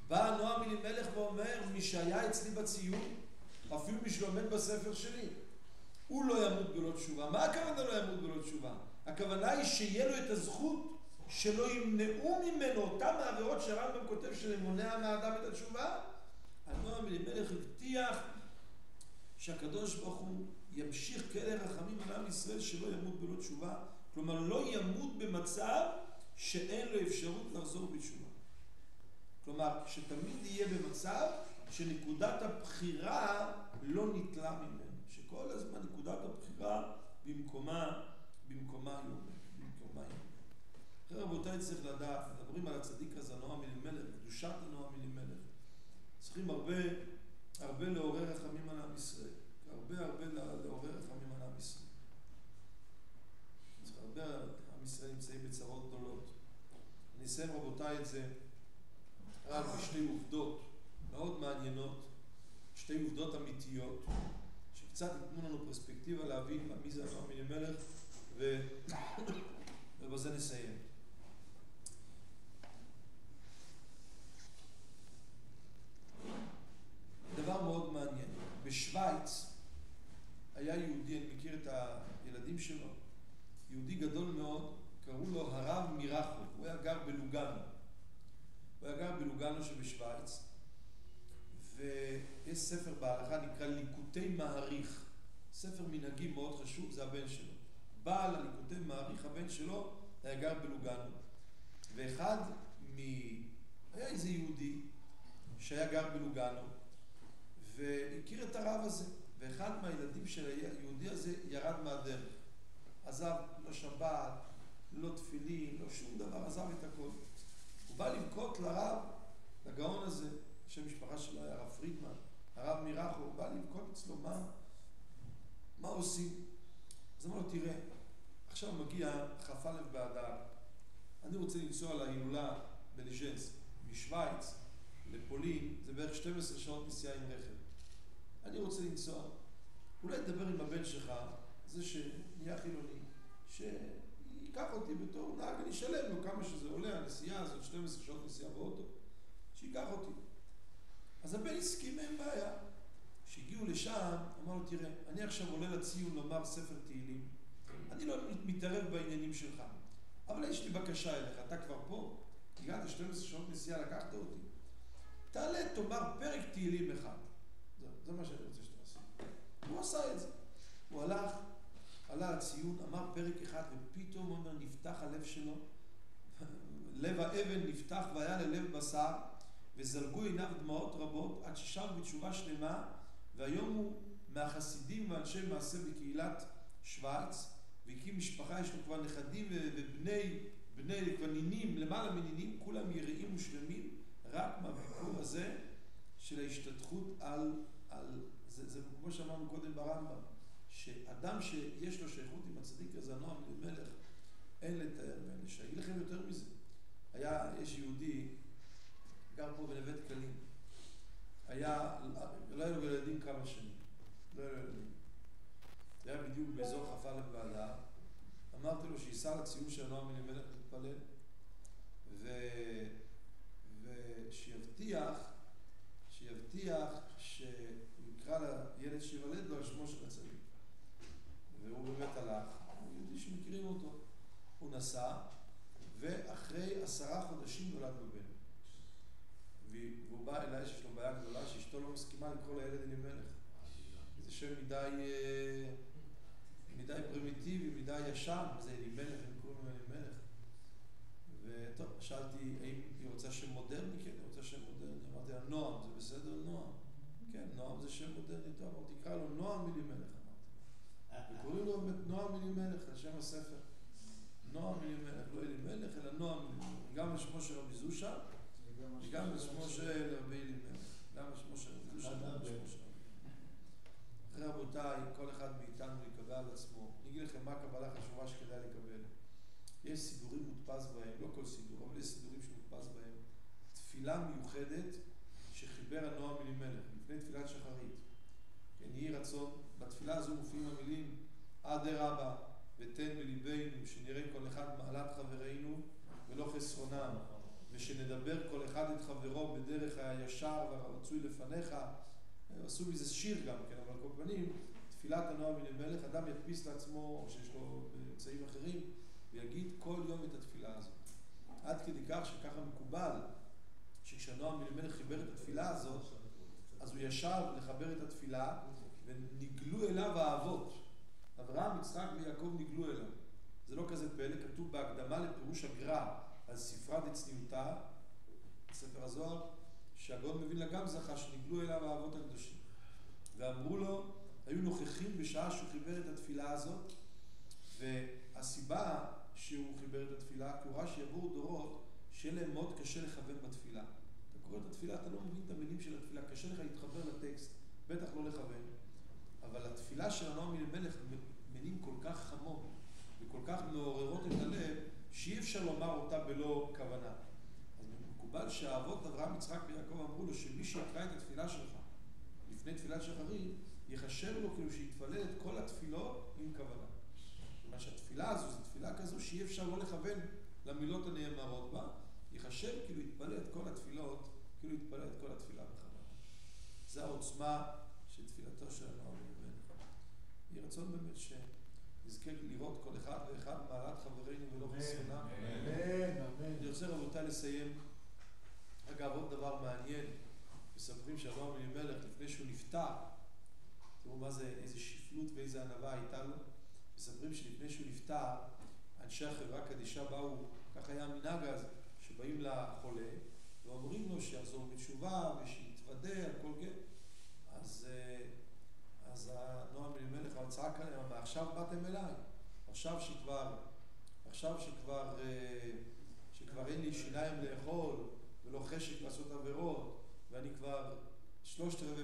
בא הנועם אלימלך ואומר, מי שהיה אצלי בציון, אפילו מי שלומד בספר שלי, הוא לא ימות בלא תשובה. מה הכוונה לא ימות בלא תשובה? הכוונה היא שיהיה לו את הזכות שלא ימנעו ממנו אותם העבירות שהרמב"ם כותב שמונע מהאדם את התשובה. הנועם אלימלך הבטיח שהקדוש ברוך הוא ימשיך כאלה רחמים על עם ישראל שלא ימות בלא תשובה. כלומר לא ימות במצב שאין לו אפשרות לחזור בתשובה. כלומר, שתמיד יהיה במצב שנקודת הבחירה לא ניטלה ממנו. שכל הזמן נקודת הבחירה במקומה יומק. אחרי רבותיי צריך לדעת, מדברים על הצדיק הזה, נועם אלימלך, קדושת הנועם אלימלך. צריכים הרבה לעורר רחמים על עם ישראל. הרבה לעורר רחמים על עם ישראל. הרבה עם ישראל נמצאים בצרות גדולות. אני אסיים רבותיי את זה רק בשתי עובדות מאוד מעניינות, שתי עובדות אמיתיות, שקצת ייתנו לנו פרספקטיבה להבין מי זה הנועם אלימלך, ובזה נסיים. דבר מאוד מעניין, בשוויץ היה יהודי, אני מכיר את הילדים שלו, יהודי גדול מאוד, קראו לו הרב מירחו, הוא היה גר בלוגנו שבשוויץ, ויש ספר בהלכה נקרא ליקוטי מעריך, ספר מנהגי מאוד חשוב, זה הבן שלו. בעל הליקוטי מעריך, הבן שלו היה גר בלוגנו, היה איזה יהודי שהיה גר בלוגנו, והכיר את הרב הזה, ואחד מהילדים של היהודי הזה ירד מהדרך. עזב לא שבת, לא תפילין, לא שום דבר, עזב את הכל. הוא בא לבכות לרב, לגאון הזה, שם משפחה שלו היה הרב פרידמן, הרב מירחו, הוא בא לבכות אצלו, מה עושים? אז אמר לו, תראה, עכשיו מגיע כ"א באדר, אני רוצה לנסוע להילולה בליז'נסק, משוויץ לפולין, זה בערך 12 שעות נסיעה עם רכב. אני רוצה לנסוע, אולי תדבר עם הבן שלך, זה שנהיה חילוני, שיקח אותי בתור נהג, אני אשלם לו כמה שזה עולה, הנסיעה הזאת, 12 שעות נסיעה באוטו, שיקח אותי. אז הבן הסכים, אין בעיה. כשהגיעו לשם, אמר לו, תראה, אני עכשיו עולה לציון לומר ספר תהילים, אני לא מתערב בעניינים שלך, אבל יש לי בקשה אליך, אתה כבר פה, הגעת 12 שעות נסיעה, לקחת אותי, תעלה, תאמר פרק תהילים אחד. זה מה שאני רוצה שתעשה. הוא עשה את זה. הוא עלה לציון, אמר פרק אחד, ופתאום אומר, נפתח הלב שלו, לב האבן נפתח והיה ללב בשר, וזלגו עיניו דמעות רבות, עד ששב בתשובה שלמה, והיום הוא מהחסידים ואנשי מעשה בקהילת שוויץ, והקים משפחה, יש לו כבר נכדים ובני, כבר נינים, למעלה מנינים, כולם יראים ושלמים, רק מהביקור הזה של ההשתתחות זה כמו שאמרנו קודם ברמב"ם, שאדם שיש לו שייכות עם הצדיק הזה, הנועם אלימלך, אין לתאר ואין לשער. אגיד לכם יותר מזה. יש יהודי, גר פה בנווה דקלים, לא היה לו ילדים כמה שנים. לא היה לו ילדים. זה היה בדיוק באזור כ"א באדר. אמרתי לו שיסע לציון של הנועם אלימלך להתפלל, שיבטיח שהוא יקרא לילד שיוולד לו על שמו של הצדיק. והוא באמת הלך, הוא יהודי שמכירים אותו. הוא נסע, ואחרי 10 חודשים נולד לו בן. והוא בא אליי שיש לו בעיה גדולה, שאשתו לא מסכימה לקרוא לילד אלימלך. זה שם מדי פרימיטיבי, מדי ישן, זה אלימלך, הם קוראים לו אלימלך. וטוב, שאלתי האם היא רוצה שם מודרני, כן, היא רוצה שם מודרני. אמרתי לה, נועם, זה בסדר, נועם. כן, נועם זה שם מודרני, טוב, אמרתי, תקרא לו נועם אלימלך, אמרתי. וקוראים לו נועם אלימלך, על שם הספר. נועם אלימלך, לא אלימלך, אלא נועם אלימלך. גם על שמו של רבי זושה, וגם על שמו של רבי אלימלך. גם על שמו של רבי זושה, וגם על שמו של רבי. אחרי רבותיי, כל אחד מאיתנו יקבל על עצמו. אני אגיד לכם מה הקבלה חשובה שכדאי לקבל. יש סידורים מודפס בהם, לא כל סידור, אבל יש סידורים שמודפס בהם. תפילה מיוחדת שחיבר הנועם אלימלך, לפני תפילת שחרית. כן, יהי רצון. בתפילה הזו מופיעים המילים, אדרבה ותן בליבנו, שנראה כל אחד מעלת חברינו ולא חסרונם, ושנדבר כל אחד את חברו בדרך הישר והרצוי לפניך. עשו מזה שיר גם כן, אבל כל פנים, תפילת הנועם אלימלך, אדם ידפיס לעצמו, או שיש לו אמצעים אחרים, ויגיד כל יום את התפילה הזאת. עד כדי כך שככה מקובל, שכשהנועם אלימלך חיבר את התפילה הזאת, אז הוא ישב לחבר את התפילה, ונגלו אליו האבות. אברהם, יצחק ויעקב נגלו אליו. זה לא כזה פלא, כתוב בהקדמה לפירוש הגר"א על ספרה דצניעותא, ספר הזוהר, שהגאון מווילנה גם זכה, שניגלו אליו האבות הקדושים. ואמרו לו, היו נוכחים בשעה שהוא חיבר את התפילה הזאת, והסיבה שהוא חיבר את התפילה, כי הוא ראה שיבואו דורות שיהיה להם מאוד קשה לכוון בתפילה. אתה קורא את התפילה, אתה לא מבין את המילים של התפילה, קשה לך להתחבר לטקסט, בטח לא לכוון. אבל התפילה של הנועם אלימלך מילים כל כך חמות וכל כך מעוררות את הלב, שאי אפשר לומר אותה בלא כוונה. אז מקובל שהאבות אברהם, יצחק ויעקב אמרו לו שמי שיקרא את התפילה שלך לפני תפילת שחרית, יחשב לו כאילו שיתפלל את כל התפילות עם כוונה. כלומר שהתפילה הזו זו תפילה כזו שאי אפשר לא לכוון למילות הנאמרות בה, יחשב כאילו יתפלל את כל התפילות, כאילו יתפלל את כל התפילה בכוונה. זה העוצמה של תפילתו של הנועם אלימלך. יהי רצון באמת שנזכה לראות כל אחד ואחד מעלת חברינו ולא חסרונם. אני רוצה רבותיי לסיים. אגב, עוד דבר מעניין, מספרים שהנועם אלימלך לפני שהוא נפטר, תראו מה זה, איזה שפלות ואיזה ענווה הייתה לו. מספרים שלפני שהוא נפטר, אנשי החברה קדישה באו, כך היה המנהג אז, שבאים לחולה, ואומרים לו שיחזור בתשובה ושיתוודה על כל גט. אז הנועם אלימלך צעק עליהם, אבל עכשיו באתם אליי, עכשיו שכבר אין לי שיניים לאכול ולא חשק לעשות עבירות, ואני כבר 3/4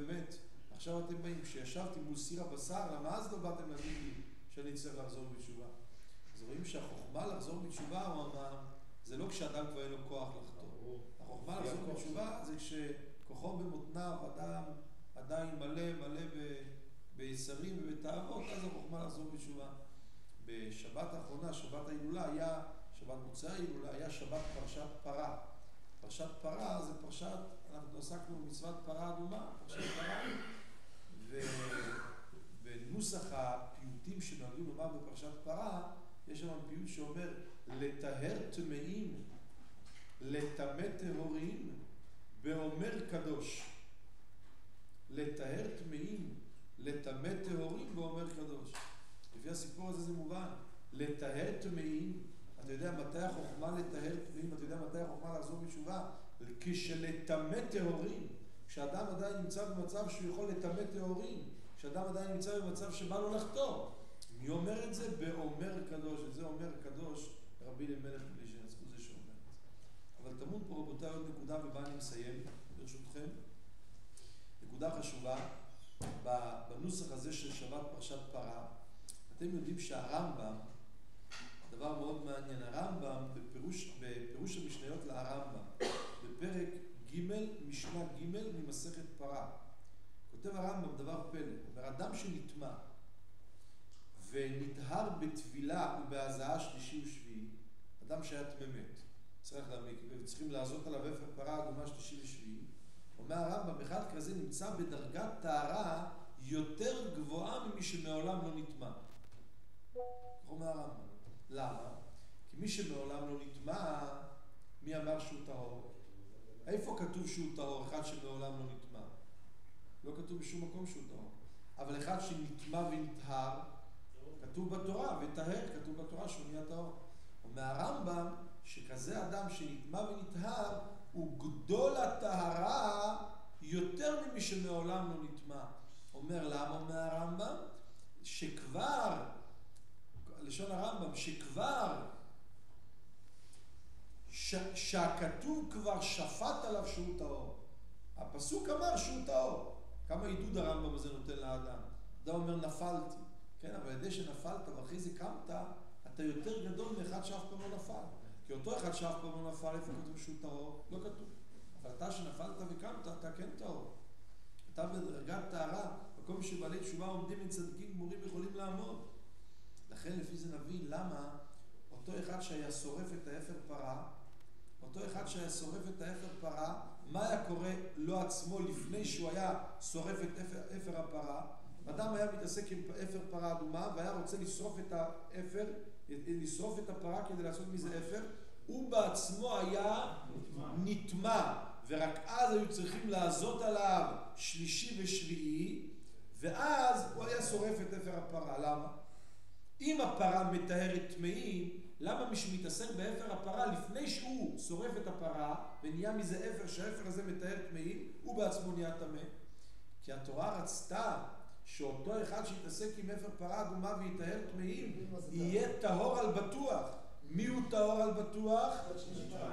מת, עכשיו אתם באים, כשישבתי מול סיר הבשר, למה אז לא באתם להגיד לי שאני צריך לחזור בתשובה? אז רואים שהחוכמה לחזור בתשובה, הוא אמר, זה לא כשאדם כבר אין לו כוח לחתור. החוכמה לחזור בתשובה זה כשכוחו במותניו, אדם עדיין מלא ביצרים ובתאוות, אז החוכמה לחזור בתשובה. בשבת האחרונה, שבת ההילולה, היה, שבת מוצאי ההילולה, היה שבת פרשת פרה. פרשת פרה זה פרשת, אנחנו עסקנו במצוות פרה אדומה, פרשת פרה, ונוסח הפיוטים שנוהגים לומר בפרשת פרה, יש שם פיוט שאומר, לטהר טמאים, לטמא טהורים, באומר קדוש. לטהר טמאים, לטמא טהורים, באומר קדוש. לפי הסיפור הזה זה מובן. לטהר טמאים, אתה יודע מתי החוכמה לטהר טמאים, אתה יודע מתי החוכמה לחזור בתשובה? כשלטמא טהורים, כשאדם עדיין נמצא במצב שהוא יכול לטמא טהורים, כשאדם עדיין נמצא במצב שבא לו לחתור. מי אומר את זה? באומר קדוש. את זה אומר קדוש רבי אלימלך מליז'נסק, זה שאומר את זה. אבל תמוד פה רבותיי עוד נקודה ובה אני מסיים, ברשותכם. נקודה חשובה, בנוסח הזה של שבת פרשת פרה, אתם יודעים שהרמב"ם, דבר מאוד מעניין, הרמב"ם בפירוש המשניות להרמב"ם, בפרק ג' משנה ג' ממסכת פרה, כותב הרמב"ם דבר פלא, אומר אדם שנטמא ונטהר בטבילה ובהזעה שלישי ושביעי, אדם שהיה טמא-מת, צריכים לעזות עליו אפר פרה אדומה שלישי ושביעי, אומר הרמב"ם, אחד כזה נמצא בדרגת טהרה יותר גבוהה ממי שמעולם לא נטמא. אומר הרמב"ם. למה? כי מי שמעולם לא נטמא, מי אמר שהוא טהור? איפה כתוב שהוא טהור? אחד שמעולם לא נטמא. לא כתוב בשום מקום שהוא טהור. אבל אחד שנטמא ונטהר, כתוב בתורה, וטהר, כתוב בתורה שהוא נהיה טהור. אומר הרמב"ם, שכזה אדם שנטמא ונטהר, הוא גדול הטהרה יותר ממי שמעולם לא נטמא. אומר למה? אומר הרמב"ם, שכבר, לשון הרמב"ם, שכבר, שהכתוב כבר שפט עליו שהוא טהור. הפסוק אמר שהוא טהור. כמה עידוד הרמב"ם הזה נותן לאדם. אדם אומר נפלתי. כן, אבל ידי שנפלת ואחרי זה קמת, אתה יותר גדול מאחד שאף פעם לא נפל. כי אותו אחד שאף פעם לא נפל, איפה כתוב שהוא טהור? לא כתוב. אבל אתה שנפלת וקמת, אתה כן טהור. אתה בדרגת טהרה, מקום שבעלי תשובה עומדים מצדיקים גמורים יכולים לעמוד. לכן לפי זה נבין למה אותו אחד שהיה שורף את האפר פרה, מה היה קורה לו עצמו לפני שהוא היה שורף את אפר הפרה? אדם היה מתעסק עם אפר פרה אדומה והיה רוצה לשרוף את האפר, לשרוף את הפרה כדי לעשות מזה אפר, הוא בעצמו היה נטמא, ורק אז היו צריכים לעזות עליו שלישי ושביעי, ואז הוא היה שורף את אפר הפרה. למה? אם הפרה מטהרת טמאים, למה מי שמתעסק באפר הפרה לפני שהוא שורף את הפרה ונהיה מזה אפר, שהאפר הזה מתאר טמאים, הוא בעצמו נהיה טמא. כי התורה רצתה שאותו אחד שיתעסק עם אפר פרה אדומה ויתאר טמאים יהיה טהור על בטוח. מי הוא טהור על בטוח?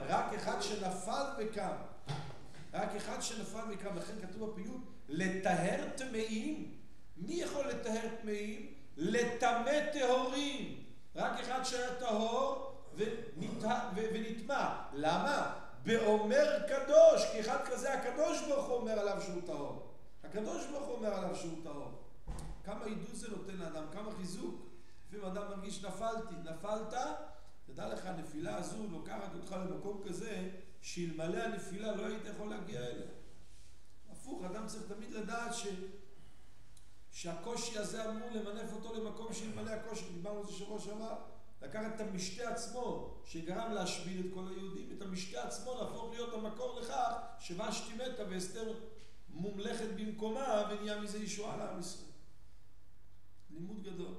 רק אחד שנפל וקם. רק אחד שנפל וקם. לכן כתוב בפיוט, לטהר טמאים. מי יכול לטהר טמאים? לטמא טהורים. רק אחד שהיה טהור ונטמא. למה? באומר קדוש, כי אחד כזה הקדוש ברוך הוא אומר עליו שהוא טהור. הקדוש ברוך הוא אומר עליו שהוא טהור. כמה עידוד זה נותן לאדם, כמה חיזוק. לפעמים אדם מרגיש נפלת, תדע לך, הנפילה הזו לוקחת אותך למקום כזה, שאלמלא הנפילה לא היית יכול להגיע אליה. הפוך, אדם צריך תמיד לדעת שהקושי הזה אמור למנף אותו למקום שאלמלא הקושי, דיברנו על זה שבוע שעבר, לקחת את המשתה עצמו, שגרם להשמיד את כל היהודים, את המשתה עצמו להפוך להיות המקור לכך שוושתי מתה ואסתר מומלכת במקומה ונהיה מזה ישועה לעם ישראל. לימוד גדול.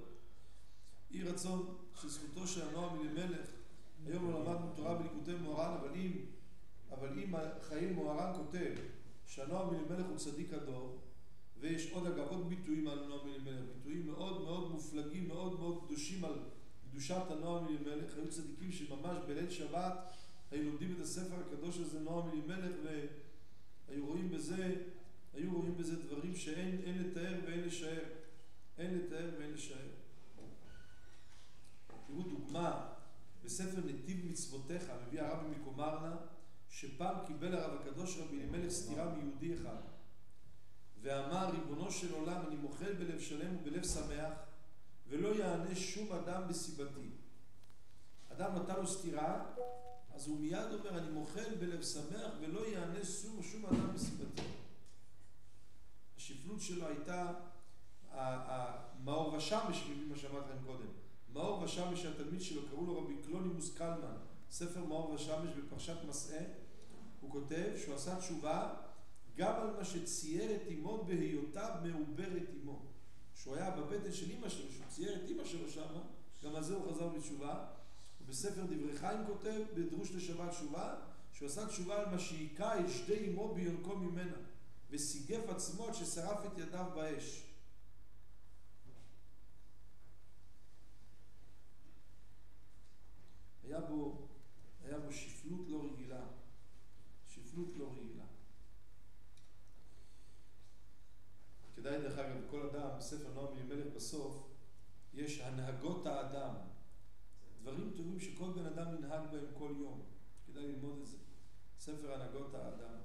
יהי רצון שזכותו של הנועם אלימלך, היום לא למדנו תורה בליקוטי מוהר"ן, אבל אם חיים מוהר"ן כותב שהנועם אלימלך הוא צדיק הדור, ויש עוד אגב עוד ביטויים על הנועם אלימלך, ביטויים מאוד מאוד מופלגים, מאוד מאוד קדושים על קדושת הנועם אלימלך. היו צדיקים שממש בליל שבת היו לומדים את הספר הקדוש הזה, נועם אלימלך, והיו רואים בזה דברים שאין לתאר ואין לשער. אין לתאר ואין לשער. תראו דוגמה בספר נתיב מצוותיך, מביא הרבי מקומרנה, שפעם קיבל הרב הקדוש רבי אלימלך סתירה מיהודי אחד ואמר, ריבונו של עולם, אני מוחל בלב שלם ובלב שמח ולא יענה שום אדם בסיבתי. אדם נתן לו סתירה, אז הוא מיד אומר, אני מוחל בלב שמח ולא יענה שום אדם בסיבתי. השפלות שלו הייתה מאור ושמש, מה שאמרתי לכם קודם. מאור ושמש, התלמיד שלו, קראו לו רבי קלונימוס קלמן, ספר מאור ושמש בפרשת מסעה, הוא כותב שהוא עשה תשובה גם על מה שצייר את אמו בהיותיו מעובר את אמו. שהוא היה בבטן של אמא שלו, שהוא צייר את אמא שלו שם, גם על זה הוא חזר בתשובה. ובספר דברי חיים כותב, בדרוש לשבת תשובה, שהוא עשה תשובה על מה שהיכה את שתי אמו ביונקו ממנה, וסיגף עצמו עד ששרף את ידיו באש. היה בו שפלות לא רגילה. שפלות לא רגילה. כדאי דרך אגב, כל אדם, בספר נועם אלימלך בסוף, יש הנהגות האדם. דברים טובים שכל בן אדם ינהג בהם כל יום. כדאי ללמוד את זה. ספר הנהגות האדם.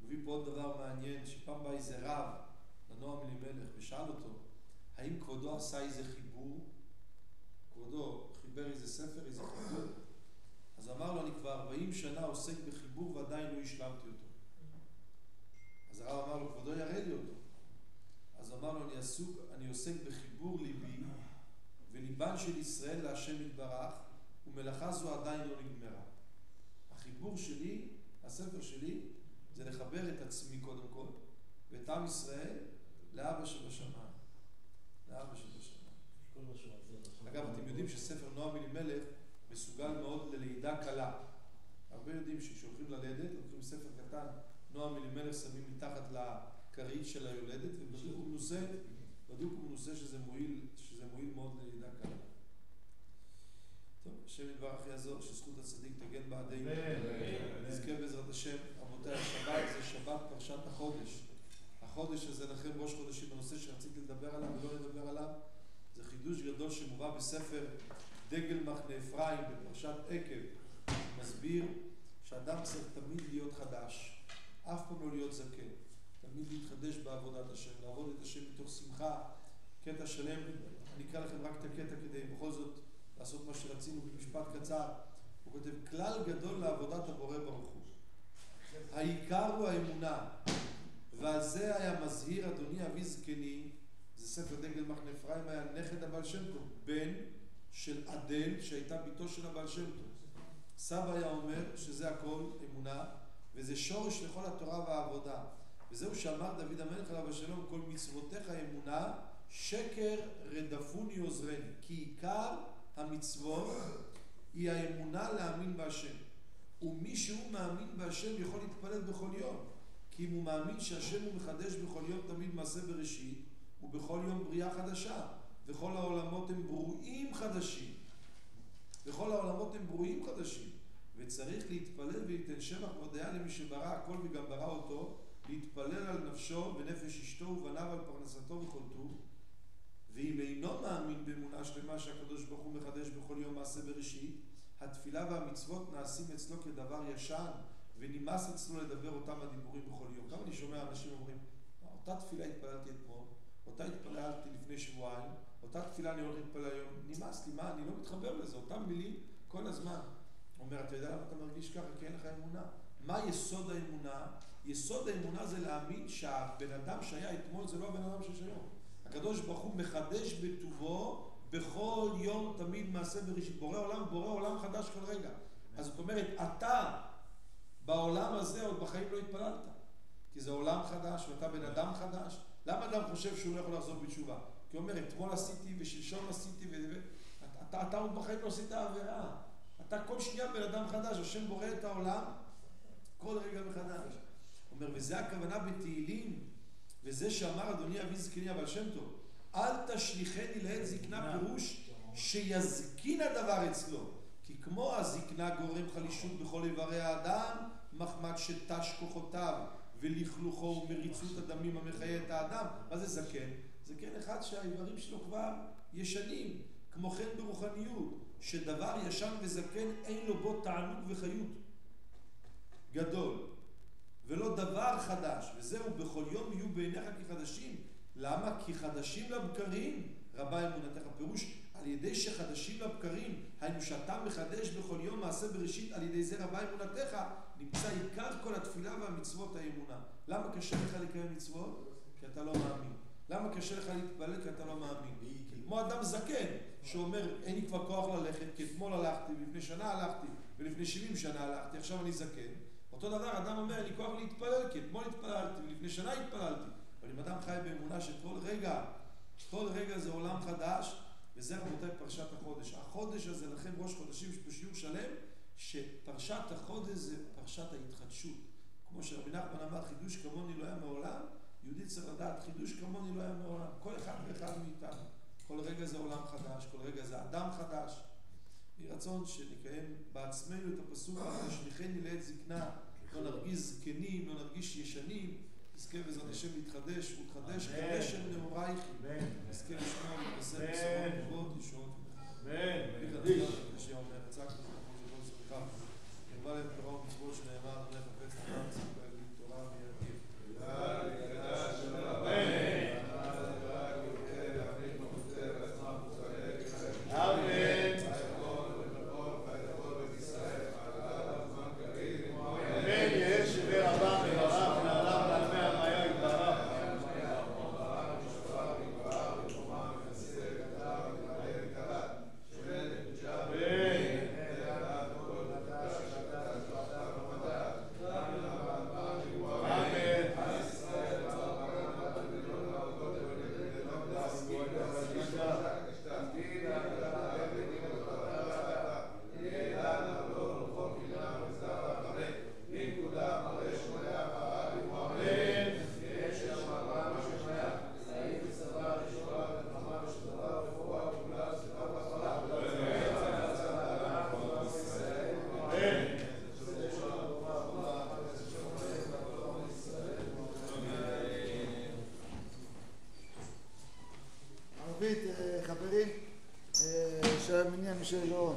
מביא פה עוד דבר מעניין, שפעם בא איזה רב לנועם אלימלך ושאל אותו, האם כבודו עשה איזה חיבור? כבודו חיבר איזה ספר, איזה חיבור? אז אמר לו, אני כבר 40 שנה עוסק בחיבור ועדיין לא השלמתי אותו. אז הרב אמר לו, כבודו יראה לי אותו. אז אמר לו, אני עוסק בחיבור ליבי וליבן של ישראל להשם יתברך, ומלאכה זו עדיין לא נגמרה. החיבור שלי, הספר שלי, זה לחבר את עצמי קודם כל, ואת עם ישראל לאבא שבשמיים. לאבא שבשמיים. אגב, אתם יודעים שספר נועם אלימלך מסוגל מאוד ללידה קלה. הרבה יודעים שכשהולכים ללדת, לוקחים ספר קטן, נועם אלימלך שמים מתחת לכרית של היולדת, ובדוק הוא מנוסה שזה מועיל מאוד ללידה קלה. טוב, השם יתברך יעזור, שזכות הצדיק תגן בעדינו. נזכה בעזרת השם. רבותיי, השבת זה שבת פרשת החודש. החודש הזה לכם ראש חודשים, בנושא שרציתי לדבר עליו ולא לדבר עליו, זה חידוש גדול שמובא בספר דגל מחנה אפרים בפרשת עקב. מסביר שאדם צריך תמיד להיות חדש, אף פעם לא להיות זקן, תמיד להתחדש בעבודת השם, לעבוד את השם מתוך שמחה. קטע שלם, אני אקרא לכם רק את הקטע כדי בכל זאת לעשות מה שרצינו במשפט קצר. הוא כותב, כלל גדול לעבודת הבורא ברוך הוא. העיקר הוא האמונה, ועל זה היה מזהיר אדוני אבי זקני, זה ספר דגל מחנה אפרים, היה נכד הבעל שם טוב, בן של אדל שהייתה ביתו של הבעל שם טוב. סבא היה אומר שזה הכל אמונה, וזה שורש לכל התורה והעבודה. וזהו שאמר דוד המלך עליו השלום, כל מצוותיך אמונה, שקר רדפוני עוזרני, כי עיקר המצוות היא האמונה להאמין בהשם. ומי שהוא מאמין בהשם יכול להתפלל בכל יום, כי אם הוא מאמין שהשם הוא מחדש בכל יום תמיד מעשה בראשית, ובכל יום בריאה חדשה, וכל העולמות הם ברואים חדשים. וכל העולמות הם ברואים חדשים. וצריך להתפלל וליתן שבח והודיה למי שברא הכל וגם ברא אותו, להתפלל על נפשו ונפש אשתו ובניו על פרנסתו וכל טוב. ואם אינו מאמין באמונה שלמה שהקדוש ברוך הוא מחדש בכל יום מעשה בראשית, התפילה והמצוות נעשים אצלו כדבר ישן, ונמאס אצלו לדבר אותם הדיבורים בכל יום. כמה אני שומע אנשים אומרים, אותה תפילה התפללתי אתמול, אותה התפללתי לפני שבועיים, אותה תפילה אני הולך להתפלל היום, נמאס לי, מה? אני לא מתחבר לזה, אותם מילים כל הזמן. אומר, אתה יודע למה אתה מרגיש ככה? כי אין לך אמונה. מה יסוד האמונה? יסוד האמונה זה להאמין שהבן אדם שהיה אתמול זה לא הבן אדם שיש היום. הקדוש ברוך הוא מחדש בטובו בכל יום תמיד מעשה בראשית. בורא עולם חדש כל רגע. אז זאת אומרת, אתה בעולם הזה עוד בחיים לא התפללת. כי זה עולם חדש ואתה בן אדם חדש. למה אדם חושב שהוא לא יכול לחזור בתשובה? כי הוא אומר, אתמול עשיתי ושלשום עשיתי אתה עוד בחיים לא עשית עבירה. אתה כל שנייה בן אדם חדש, השם בורא את העולם כל רגע מחדש. הוא אומר, וזה הכוונה בתהילים, וזה שאמר אדוני אבי זקני אבל שם טוב, אל תשליחני לעת זקנה, פירוש שיזקין הדבר אצלו, כי כמו הזקנה גורם חלישות בכל איברי האדם, מחמד שתש כוחותיו ולכלוכו ומריצות הדמים המחיה את האדם. מה זה זקן? זקן אחד שהאיברים שלו כבר ישנים, כמו כן ברוחניות, שדבר ישן וזקן אין לו בו תענוג וחיות גדול, ולא דבר חדש, וזהו בכל יום יהיו בעיניך כחדשים. למה? כי חדשים לבקרים רבה אמונתך. פירוש, על ידי שחדשים לבקרים, היינו שאתה מחדש בכל יום מעשה בראשית, על ידי זה רבה אמונתך, נמצא עיקר כל התפילה והמצוות האמונה. למה קשה לך לקיים מצוות? כי אתה לא מאמין. למה קשה לך להתפלל? כי אתה לא מאמין. כמו אדם זקן שאומר, אין לי כבר כוח ללכת, כי אתמול הלכתי, ולפני שנה הלכתי, ולפני 70 שנה הלכתי, עכשיו אני זקן. אותו דבר, אדם אומר, אין לי כוח להתפלל, כי אתמול התפללתי, ולפני שנה התפללתי. אבל אם אדם חי באמונה שכל רגע זה עולם חדש, וזה רבותיי פרשת החודש. החודש הזה, לכן ראש חודשים בשיעור שלם, שפרשת החודש זה פרשת ההתחדשות. כמו שרבי נחמן אמר, חידוש כמוני לא היה מעולם, יהודי צריך לדעת, חידוש כמוני לא היה מעולם. כל אחד ואחד מאיתנו. כל רגע זה עולם חדש, כל רגע זה אדם חדש. יהי רצון שנקיים בעצמנו את הפסוק, תשליחני לעת זקנה, לא נרגיש זקנים, לא נרגיש ישנים, נזכה בעזרת השם להתחדש ולחדש קדש אל נעורייך, נזכה לשמוע ולהתבשר בשורות טובות ישועות. אמן. השם אומר, הצגת את החוק של כל סליחה, קרבה להם תורה ומצוות שנאמר, אדוני חפץ תורה מצוות להגיד תורה וירגיל. חברים, שהמניין שלו